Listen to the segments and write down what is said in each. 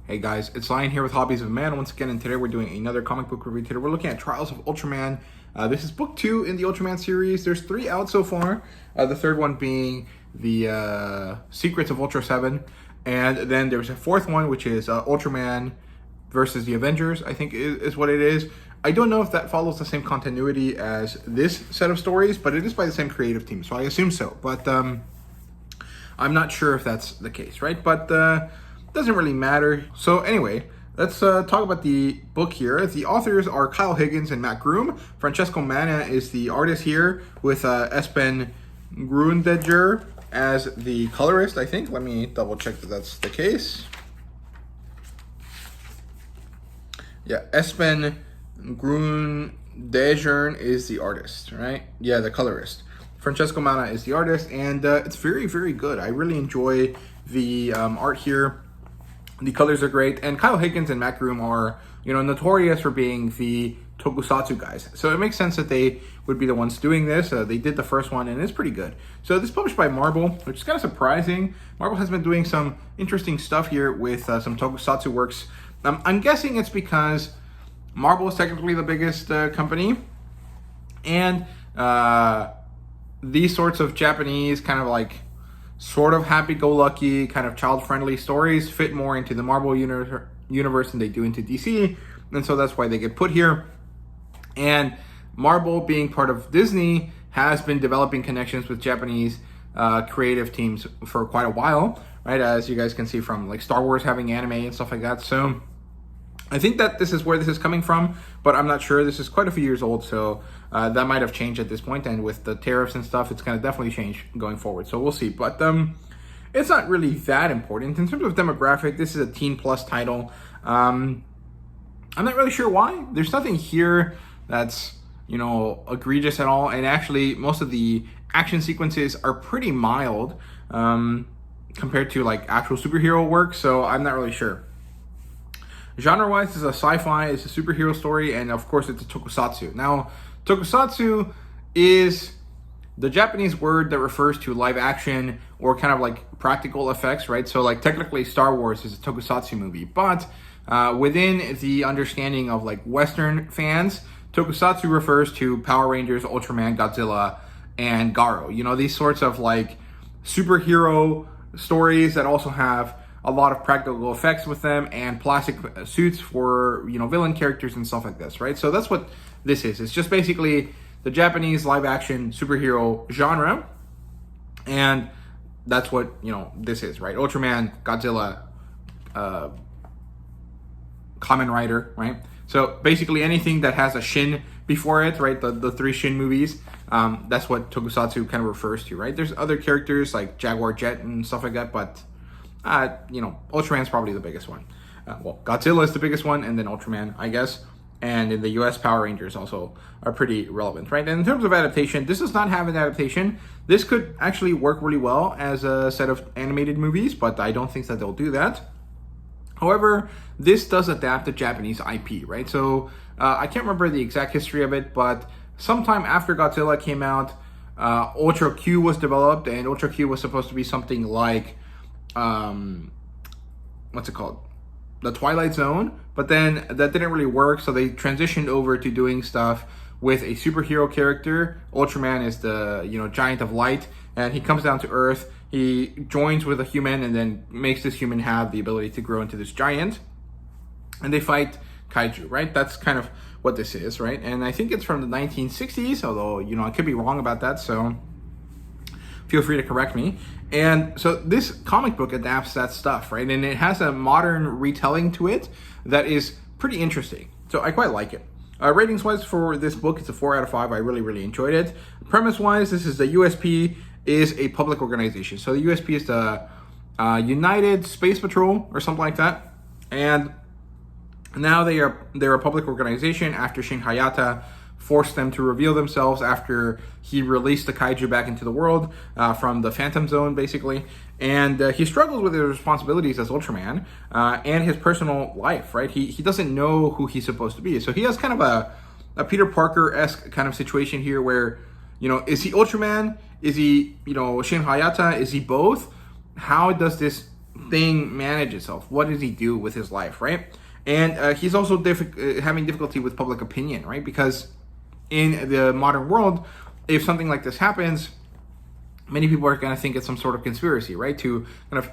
Hey guys, it's Lion here with Hobbies of Man once again, and today we're doing another comic book review. Today we're looking at Trials of Ultraman. This is book 2 in the Ultraman series. There's 3 out so far. The third one being the Secrets of Ultra 7. And then there's a 4th one, which is Ultraman versus the Avengers, I think is what it is. I don't know if that follows the same continuity as this set of stories, but it is by the same creative team, so I assume so. But I'm not sure if that's the case, right? But doesn't really matter. So anyway, let's talk about the book here. The authors are Kyle Higgins and Matt Groom. Francesco Manna is the artist here, with Espen Grundeger as the colorist, I think. Let me double check that that's the case. Yeah, Espen Grundeger is the artist, right? Yeah, the colorist. Francesco Manna is the artist, and it's very, very good. I really enjoy the art here. The colors are great, and Kyle Higgins and Matt Groom are, notorious for being the tokusatsu guys. So it makes sense that they would be the ones doing this. They did the first one, and it's pretty good. So this is published by Marvel, which is kind of surprising. Marvel has been doing some interesting stuff here with some tokusatsu works. I'm guessing it's because Marvel is technically the biggest company, and these sorts of Japanese kind of like sort of happy-go-lucky, kind of child-friendly stories fit more into the Marvel universe than they do into DC, and so that's why they get put here. And Marvel, being part of Disney, has been developing connections with Japanese creative teams for quite a while, right? As you guys can see from like Star Wars having anime and stuff like that. So I think that this is where this is coming from, but I'm not sure. This is quite a few years old, so that might have changed at this point, and with the tariffs and stuff, it's going to definitely change going forward, so we'll see. But it's not really that important. In terms of demographic, this is a teen plus title. I'm not really sure why. There's nothing here that's, egregious at all, and actually most of the action sequences are pretty mild compared to like actual superhero work, so I'm not really sure. Genre-wise, it's a sci-fi, it's a superhero story, and of course it's a tokusatsu. Now, tokusatsu is the Japanese word that refers to live action or kind of like practical effects, right? So like technically Star Wars is a tokusatsu movie, but within the understanding of like Western fans, tokusatsu refers to Power Rangers, Ultraman, Godzilla, and Garo. These sorts of like superhero stories that also have a lot of practical effects with them and plastic suits for, villain characters and stuff like this, right? So that's what this is. It's just basically the Japanese live action superhero genre, and that's what, this is, right? Ultraman, Godzilla, Kamen Rider, right? So basically anything that has a Shin before it, right? The 3 Shin movies, that's what tokusatsu kind of refers to, right? There's other characters like Jaguar Jet and stuff like that, but Ultraman's probably the biggest one. Well, Godzilla is the biggest one, and then Ultraman, I guess. And in the US, Power Rangers also are pretty relevant, right? And in terms of adaptation, this does not have an adaptation. This could actually work really well as a set of animated movies, but I don't think that they'll do that. However, this does adapt the Japanese IP, right? So I can't remember the exact history of it, but sometime after Godzilla came out, Ultra Q was developed, and Ultra Q was supposed to be something like what's it called? The Twilight Zone, but then that didn't really work, so they transitioned over to doing stuff with a superhero character. Ultraman is the, giant of light, and he comes down to Earth, he joins with a human, and then makes this human have the ability to grow into this giant, and they fight kaiju, right? That's kind of what this is, right? And I think it's from the 1960s, although, I could be wrong about that, so feel free to correct me. And so this comic book adapts that stuff, right? And it has a modern retelling to it that is pretty interesting. So I quite like it. Ratings-wise for this book, it's a 4 out of 5. I really, really enjoyed it. Premise-wise, this is the USP is a public organization. So the USP is the United Space Patrol or something like that. And now they're a public organization after Shin Hayata forced them to reveal themselves after he released the kaiju back into the world from the Phantom Zone, basically. And he struggles with his responsibilities as Ultraman and his personal life, right? He doesn't know who he's supposed to be. So he has kind of a Peter Parker-esque kind of situation here where, is he Ultraman? Is he, Shin Hayata? Is he both? How does this thing manage itself? What does he do with his life, right? And he's also having difficulty with public opinion, right? Because in the modern world, if something like this happens, many people are going to think it's some sort of conspiracy, right? To kind of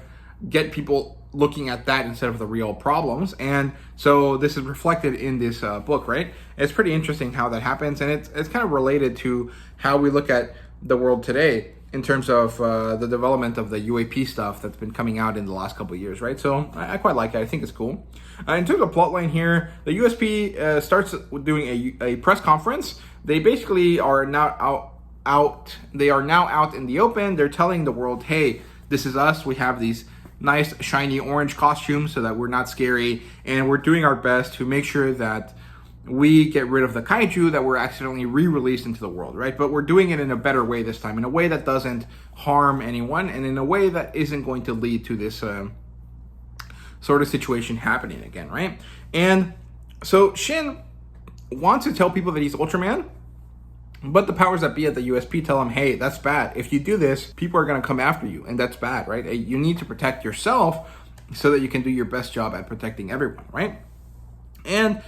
get people looking at that instead of the real problems. And so this is reflected in this book, right? It's pretty interesting how that happens. And it's kind of related to how we look at the world today in terms of the development of the UAP stuff that's been coming out in the last couple of years, right? So I quite like it. I think it's cool. In terms of plotline here, the USP starts doing a press conference. They basically are now out. They are now out in the open. They're telling the world, hey, this is us. We have these nice shiny orange costumes so that we're not scary, and we're doing our best to make sure that we get rid of the kaiju that were accidentally re-released into the world, right? But we're doing it in a better way this time, in a way that doesn't harm anyone, and in a way that isn't going to lead to this sort of situation happening again, right? And so Shin wants to tell people that he's Ultraman, but the powers that be at the USP tell him, hey, that's bad. If you do this, people are going to come after you, and that's bad, right? You need to protect yourself so that you can do your best job at protecting everyone, right? And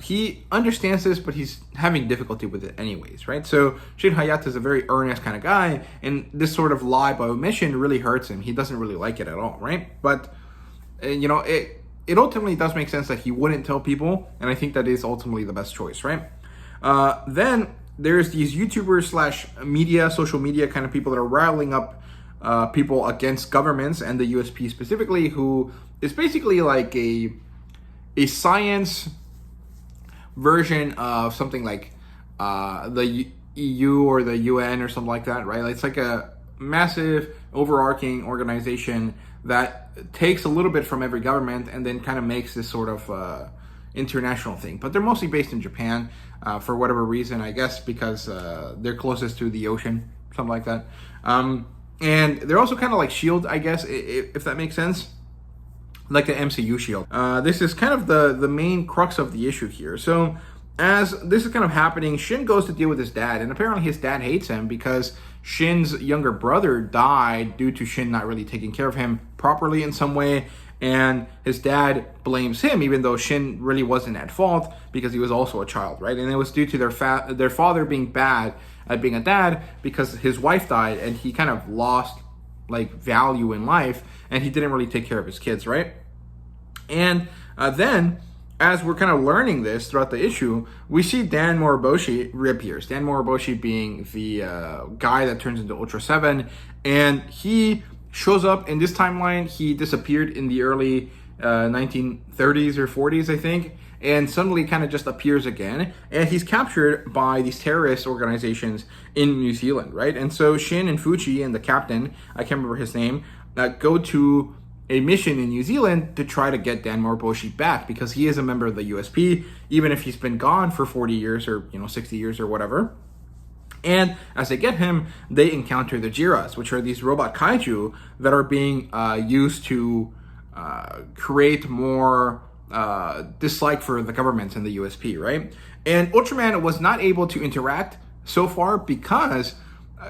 he understands this, but he's having difficulty with it anyways, right? So Shin Hayata is a very earnest kind of guy, and this sort of lie by omission really hurts him. He doesn't really like it at all, right? But, it ultimately does make sense that he wouldn't tell people, and I think that is ultimately the best choice, right? Then there's these YouTubers / media, social media kind of people that are riling up people against governments and the USP specifically, who is basically like a science version of something like the EU or the UN or something like that, right? It's like a massive overarching organization that takes a little bit from every government and then kind of makes this sort of international thing. But they're mostly based in Japan for whatever reason, I guess because they're closest to the ocean, something like that. And they're also kind of like S.H.I.E.L.D., I guess, if that makes sense. Like the MCU S.H.I.E.L.D. This is kind of the main crux of the issue here. So as this is kind of happening, Shin goes to deal with his dad, and apparently his dad hates him because Shin's younger brother died due to Shin not really taking care of him properly in some way, and his dad blames him, even though Shin really wasn't at fault because he was also a child, right? And it was due to their father being bad at being a dad because his wife died, and he kind of lost like value in life, and he didn't really take care of his kids, right? And then, as we're kind of learning this throughout the issue, we see Dan Moriboshi reappears. Dan Moriboshi being the guy that turns into Ultra 7, and he shows up in this timeline. He disappeared in the early 1930s or 40s, I think, and suddenly kind of just appears again, and he's captured by these terrorist organizations in New Zealand, right? And so Shin and Fuji and the captain, I can't remember his name, go to a mission in New Zealand to try to get Dan Moriboshi back because he is a member of the USP, even if he's been gone for 40 years or 60 years or whatever. And as they get him, they encounter the Jiras, which are these robot kaiju that are being used to create more dislike for the government and the USP, right? And Ultraman was not able to interact so far because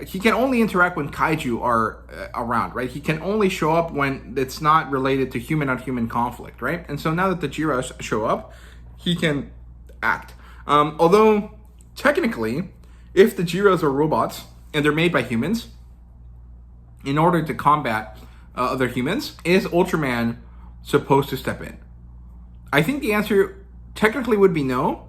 he can only interact when kaiju are around, right? He can only show up when it's not related to human-on-human conflict, right? And so now that the Jiras show up, he can act. Although, technically, if the Jiras are robots and they're made by humans, in order to combat other humans, is Ultraman supposed to step in? I think the answer technically would be no,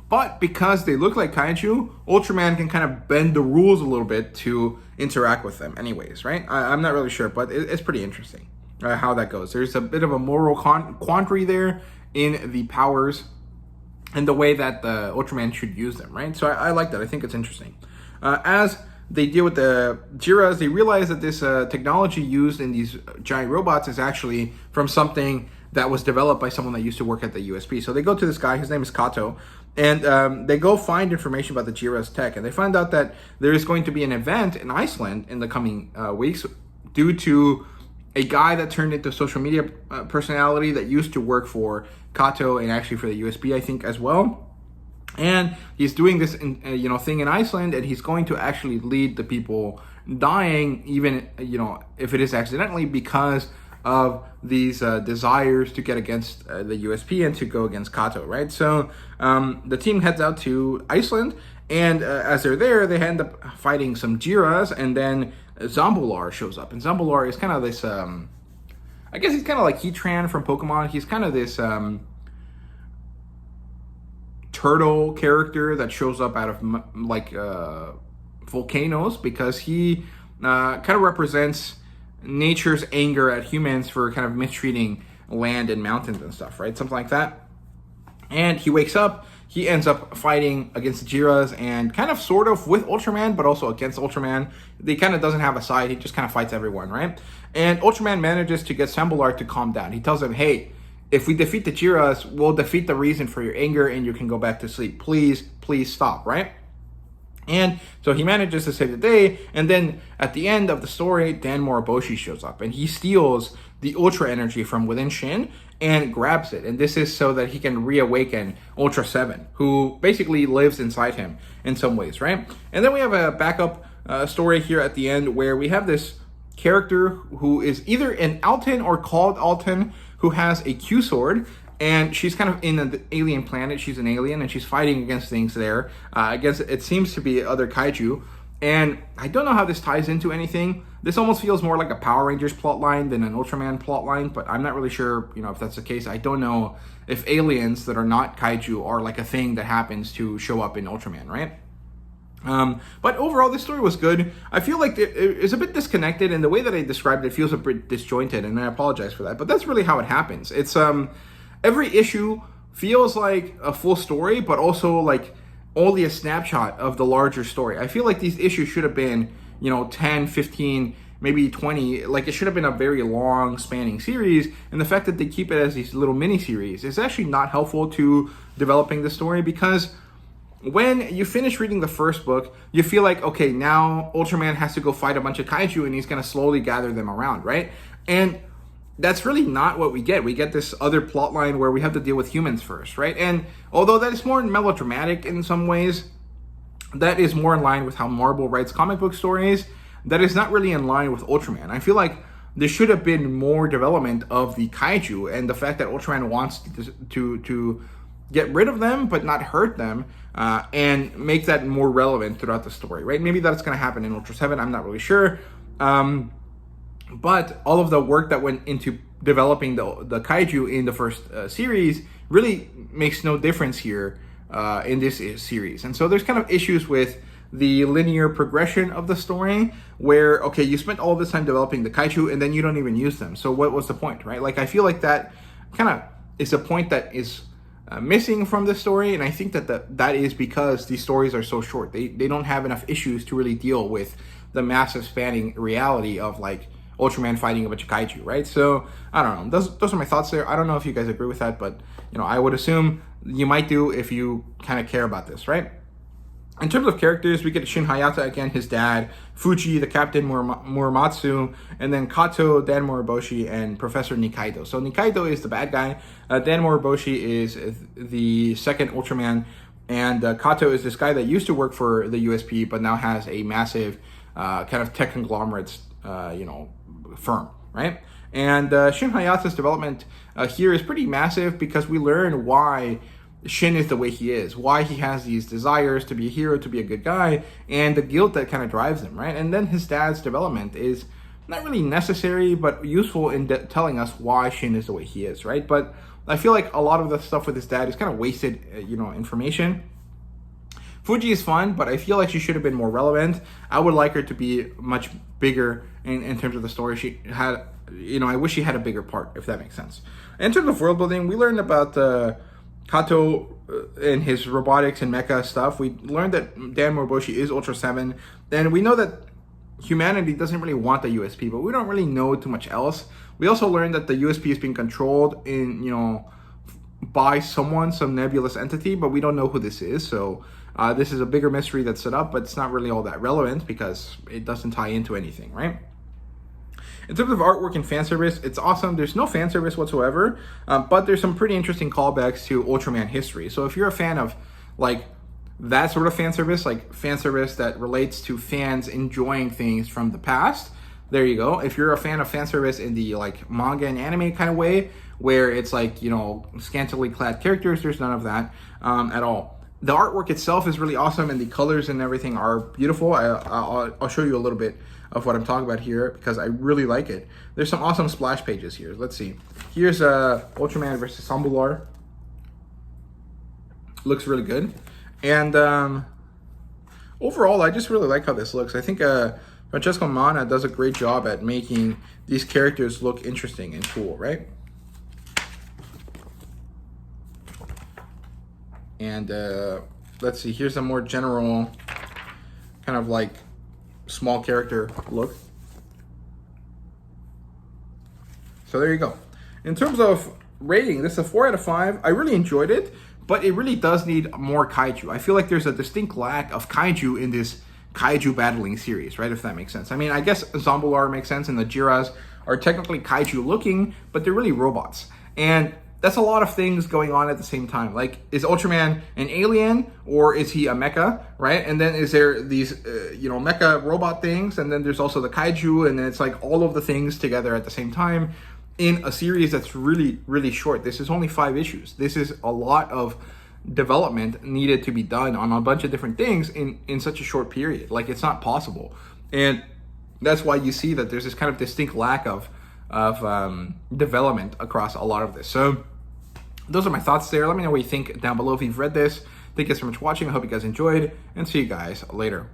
but because they look like kaiju, Ultraman can kind of bend the rules a little bit to interact with them anyways, right? I'm not really sure, but it's pretty interesting how that goes. There's a bit of a moral quandary there in the powers and the way that the Ultraman should use them, right? So I like that. I think it's interesting. As they deal with the Jiras, they realize that this technology used in these giant robots is actually from something that was developed by someone that used to work at the USP. So they go to this guy, his name is Kato, and they go find information about the Jiras tech, and they find out that there is going to be an event in Iceland in the coming weeks due to a guy that turned into a social media personality that used to work for Kato and actually for the USP, I think, as well. And he's doing this thing in Iceland, and he's going to actually lead the people dying, even if it is accidentally, because of these desires to get against the USP and to go against Kato, right? So the team heads out to Iceland, and as they're there, they end up fighting some Jiras, and then Zambular shows up. And Zambular is kind of this, I guess he's kind of like Heatran from Pokemon. He's kind of this turtle character that shows up out of like volcanoes, because he kind of represents nature's anger at humans for kind of mistreating land and mountains and stuff, right? Something like that. And he wakes up, he ends up fighting against the Jiras and kind of sort of with Ultraman, but also against Ultraman. He kind of doesn't have a side, he just kind of fights everyone, right? And Ultraman manages to get Sambular to calm down. He tells him, hey, if we defeat the Jiras, we'll defeat the reason for your anger and you can go back to sleep. Please stop, right? And so he manages to save the day, and then at the end of the story, Dan Moriboshi shows up, and he steals the Ultra Energy from within Shin and grabs it. And this is so that he can reawaken Ultra 7, who basically lives inside him in some ways, right? And then we have a backup story here at the end where we have this character who is either an Alton or called Alton, who has a Q sword. And she's kind of in an alien planet. She's an alien, and she's fighting against things there. Against, it seems to be other kaiju. And I don't know how this ties into anything. This almost feels more like a Power Rangers plotline than an Ultraman plotline, but I'm not really sure, if that's the case. I don't know if aliens that are not kaiju are like a thing that happens to show up in Ultraman, right? But overall, this story was good. I feel like it is a bit disconnected, and the way that I described it feels a bit disjointed, and I apologize for that. But that's really how it happens. It's every issue feels like a full story, but also like only a snapshot of the larger story. I feel like these issues should have been, 10, 15, maybe 20. Like, it should have been a very long spanning series. And the fact that they keep it as these little mini series is actually not helpful to developing the story, because when you finish reading the first book, you feel like, okay, now Ultraman has to go fight a bunch of kaiju and he's going to slowly gather them around, right? And that's really not what we get. We get this other plot line where we have to deal with humans first, right? And although that is more melodramatic in some ways, that is more in line with how Marvel writes comic book stories. That is not really in line with Ultraman. I feel like there should have been more development of the kaiju, and the fact that Ultraman wants to get rid of them but not hurt them, and make that more relevant throughout the story, right? Maybe that's going to happen in Ultra 7. I'm not really sure. But all of the work that went into developing the kaiju in the first series really makes no difference here in this series. And so there's kind of issues with the linear progression of the story where, okay, you spent all this time developing the kaiju and then you don't even use them. So what was the point, right? Like, I feel like that kind of is a point that is missing from the story. And I think that is because these stories are so short. They don't have enough issues to really deal with the massive spanning reality of, like, Ultraman fighting a bunch of kaiju, right? So, I don't know. Those are my thoughts there. I don't know if you guys agree with that, but, I would assume you might do if you kind of care about this, right? In terms of characters, we get Shin Hayata again, his dad, Fuji, the captain, Muramatsu, and then Kato, Dan Moriboshi, and Professor Nikaido. So Nikaido is the bad guy. Dan Moriboshi is the second Ultraman, and Kato is this guy that used to work for the USP, but now has a massive kind of tech conglomerate, firm, right? And Shin Hayata's development here is pretty massive, because we learn why Shin is the way he is, why he has these desires to be a hero, to be a good guy, and the guilt that kind of drives him, right? And then his dad's development is not really necessary, but useful in telling us why Shin is the way he is, right? But I feel like a lot of the stuff with his dad is kind of wasted, information. Fuji is fun, but I feel like she should have been more relevant. I would like her to be much bigger in terms of the story. She had, I wish she had a bigger part, if that makes sense. In terms of world building, we learned about Kato and his robotics and mecha stuff. We learned that Dan Moriboshi is Ultra 7. Then we know that humanity doesn't really want the USP, but we don't really know too much else. We also learned that the USP is being controlled by some nebulous entity, but we don't know who this is. So this is a bigger mystery that's set up, but it's not really all that relevant because it doesn't tie into anything, right? In terms of artwork and fan service, it's awesome. There's no fan service whatsoever, but there's some pretty interesting callbacks to Ultraman history. So if you're a fan of like that sort of fan service, like fan service that relates to fans enjoying things from the past, there you go. If you're a fan of fan service in the like manga and anime kind of way, where it's like, you know, scantily clad characters, there's none of that at all. The artwork itself is really awesome, and the colors and everything are beautiful. I'll show you a little bit of what I'm talking about here because I really like it. There's some awesome splash pages here. Let's see. Here's Ultraman versus Sambular. Looks really good. And overall, I just really like how this looks. I think Francesco Manna does a great job at making these characters look interesting and cool, right? And let's see, here's a more general kind of like small character look. So there you go. In terms of rating, this is a 4 out of 5. I really enjoyed it, but it really does need more kaiju. I feel like there's a distinct lack of kaiju in this kaiju battling series, right? If that makes sense. I mean, I guess Zombular makes sense, and the Jiras are technically kaiju looking, but they're really robots. And that's a lot of things going on at the same time. Like, is Ultraman an alien or is he a mecha, right? And then is there these, you know, mecha robot things, and then there's also the kaiju, and then it's like all of the things together at the same time in a series that's really, really short. This is only 5 issues. This is a lot of development needed to be done on a bunch of different things in such a short period. Like, it's not possible. And that's why you see that there's this kind of distinct lack of development across a lot of this. So those are my thoughts there. Let me know what you think down below if you've read this. Thank you so much for watching. I hope you guys enjoyed, and see you guys later.